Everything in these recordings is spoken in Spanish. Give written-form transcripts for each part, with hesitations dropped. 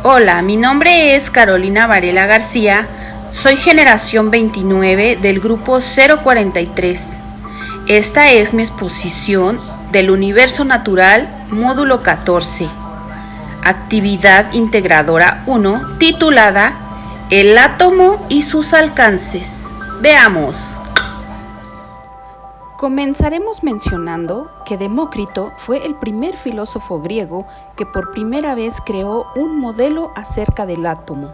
Hola, mi nombre es Carolina Varela García, soy generación 29 del grupo 043. Esta es mi exposición del Universo Natural, módulo 14, actividad integradora 1, titulada El átomo y sus alcances. Veamos. Comenzaremos mencionando que Demócrito fue el primer filósofo griego que por primera vez creó un modelo acerca del átomo.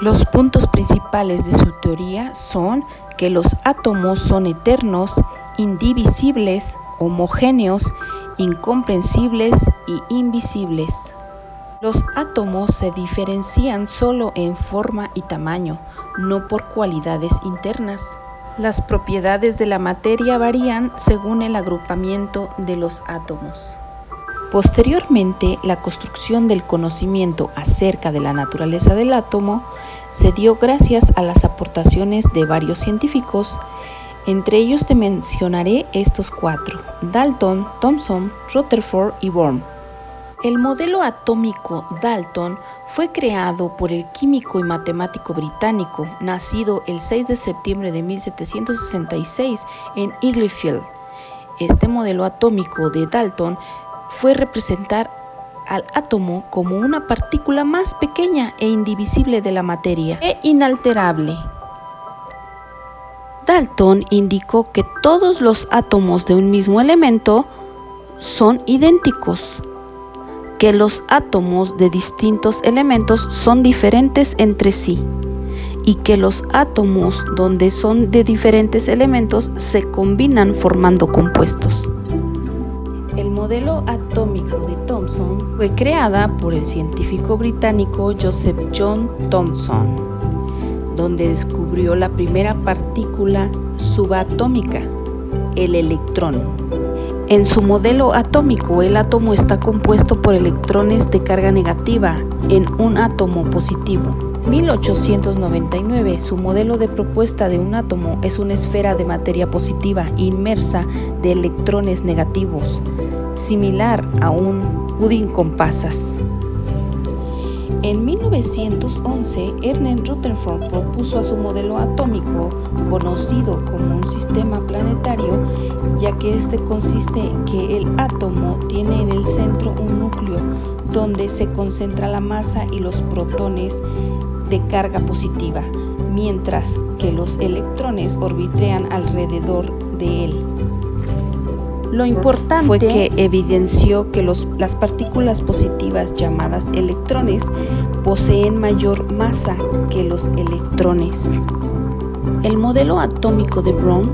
Los puntos principales de su teoría son que los átomos son eternos, indivisibles, homogéneos, incomprensibles y invisibles. Los átomos se diferencian solo en forma y tamaño, no por cualidades internas. Las propiedades de la materia varían según el agrupamiento de los átomos. Posteriormente, la construcción del conocimiento acerca de la naturaleza del átomo se dio gracias a las aportaciones de varios científicos. Entre ellos te mencionaré estos cuatro: Dalton, Thomson, Rutherford y Bohr. El modelo atómico Dalton fue creado por el químico y matemático británico, nacido el 6 de septiembre de 1766 en Iggulfield. Este modelo atómico de Dalton fue representar al átomo como una partícula más pequeña e indivisible de la materia e inalterable. Dalton indicó que todos los átomos de un mismo elemento son idénticos, que los átomos de distintos elementos son diferentes entre sí y que los átomos donde son de diferentes elementos se combinan formando compuestos. El modelo atómico de Thomson fue creada por el científico británico Joseph John Thomson, donde descubrió la primera partícula subatómica, el electrón. En su modelo atómico, el átomo está compuesto por electrones de carga negativa en un átomo positivo. 1899, su modelo de propuesta de un átomo es una esfera de materia positiva inmersa de electrones negativos, similar a un pudín con pasas. En 1911, Ernest Rutherford propuso a su modelo atómico, conocido como un sistema planetario, ya que este consiste en que el átomo tiene en el centro un núcleo donde se concentra la masa y los protones de carga positiva, mientras que los electrones orbitean alrededor de él. Lo importante fue que evidenció que las partículas positivas llamadas electrones poseen mayor masa que los electrones. El modelo atómico de Bohr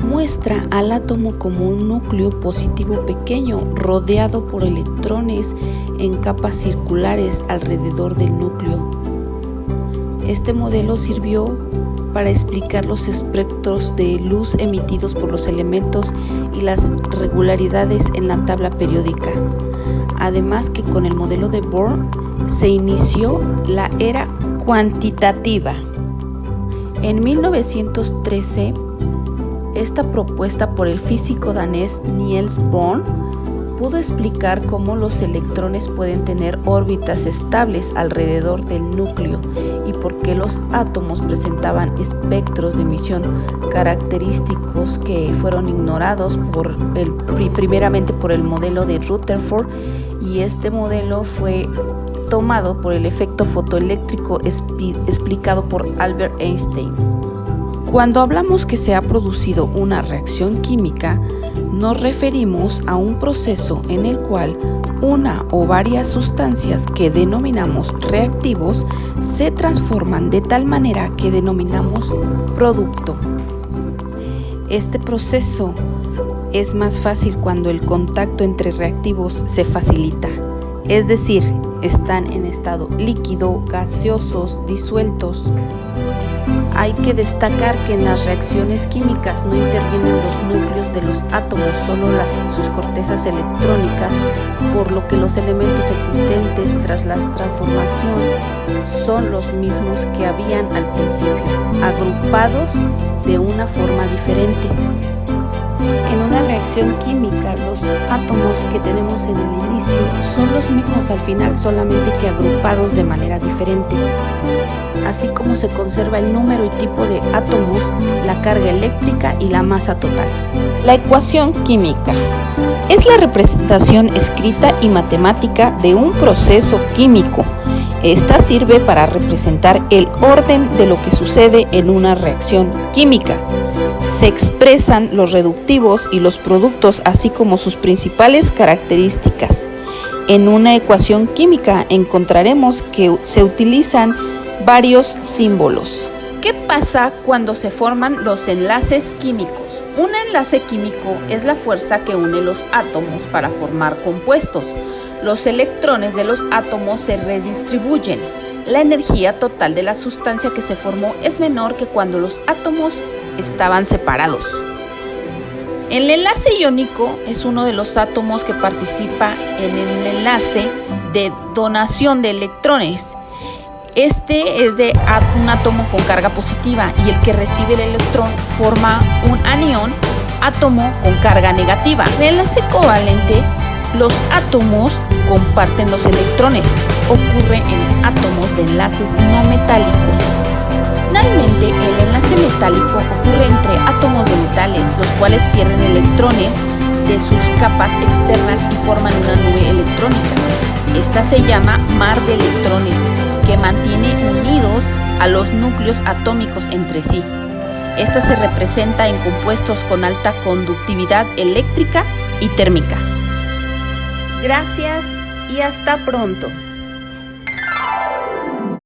muestra al átomo como un núcleo positivo pequeño rodeado por electrones en capas circulares alrededor del núcleo. Este modelo sirvió para explicar los espectros de luz emitidos por los elementos y las regularidades en la tabla periódica. Además que con el modelo de Bohr se inició la era cuantitativa. En 1913, esta propuesta por el físico danés Niels Bohr pudo explicar cómo los electrones pueden tener órbitas estables alrededor del núcleo y por qué los átomos presentaban espectros de emisión característicos que fueron ignorados primeramente por el modelo de Rutherford, y este modelo fue tomado por el efecto fotoeléctrico explicado por Albert Einstein. Cuando hablamos que se ha producido una reacción química, nos referimos a un proceso en el cual una o varias sustancias que denominamos reactivos se transforman de tal manera que denominamos producto. Este proceso es más fácil cuando el contacto entre reactivos se facilita, es decir, están en estado líquido, gaseosos, disueltos. Hay que destacar que en las reacciones químicas no intervienen los núcleos de los átomos, solo sus cortezas electrónicas, por lo que los elementos existentes tras la transformación son los mismos que habían al principio, agrupados de una forma diferente. En una reacción química, los átomos que tenemos en el inicio son los mismos al final, solamente que agrupados de manera diferente. Así como se conserva el número y tipo de átomos, la carga eléctrica y la masa total. La ecuación química es la representación escrita y matemática de un proceso químico. Esta sirve para representar el orden de lo que sucede en una reacción química. Se expresan los reductivos y los productos, así como sus principales características. En una ecuación química encontraremos que se utilizan varios símbolos. ¿Qué pasa cuando se forman los enlaces químicos? Un enlace químico es la fuerza que une los átomos para formar compuestos. Los electrones de los átomos se redistribuyen. La energía total de la sustancia que se formó es menor que cuando los átomos estaban separados. El enlace iónico es uno de los átomos que participa en el enlace de donación de electrones. Este es de un átomo con carga positiva y el que recibe el electrón forma un anión, átomo con carga negativa. En el enlace covalente, los átomos comparten los electrones. Ocurre en átomos de enlaces no metálicos. Finalmente, el enlace metálico ocurre entre átomos de metales, los cuales pierden electrones de sus capas externas y forman una nube electrónica. Esta se llama mar de electrones, que mantiene unidos a los núcleos atómicos entre sí. Esta se representa en compuestos con alta conductividad eléctrica y térmica. Gracias y hasta pronto.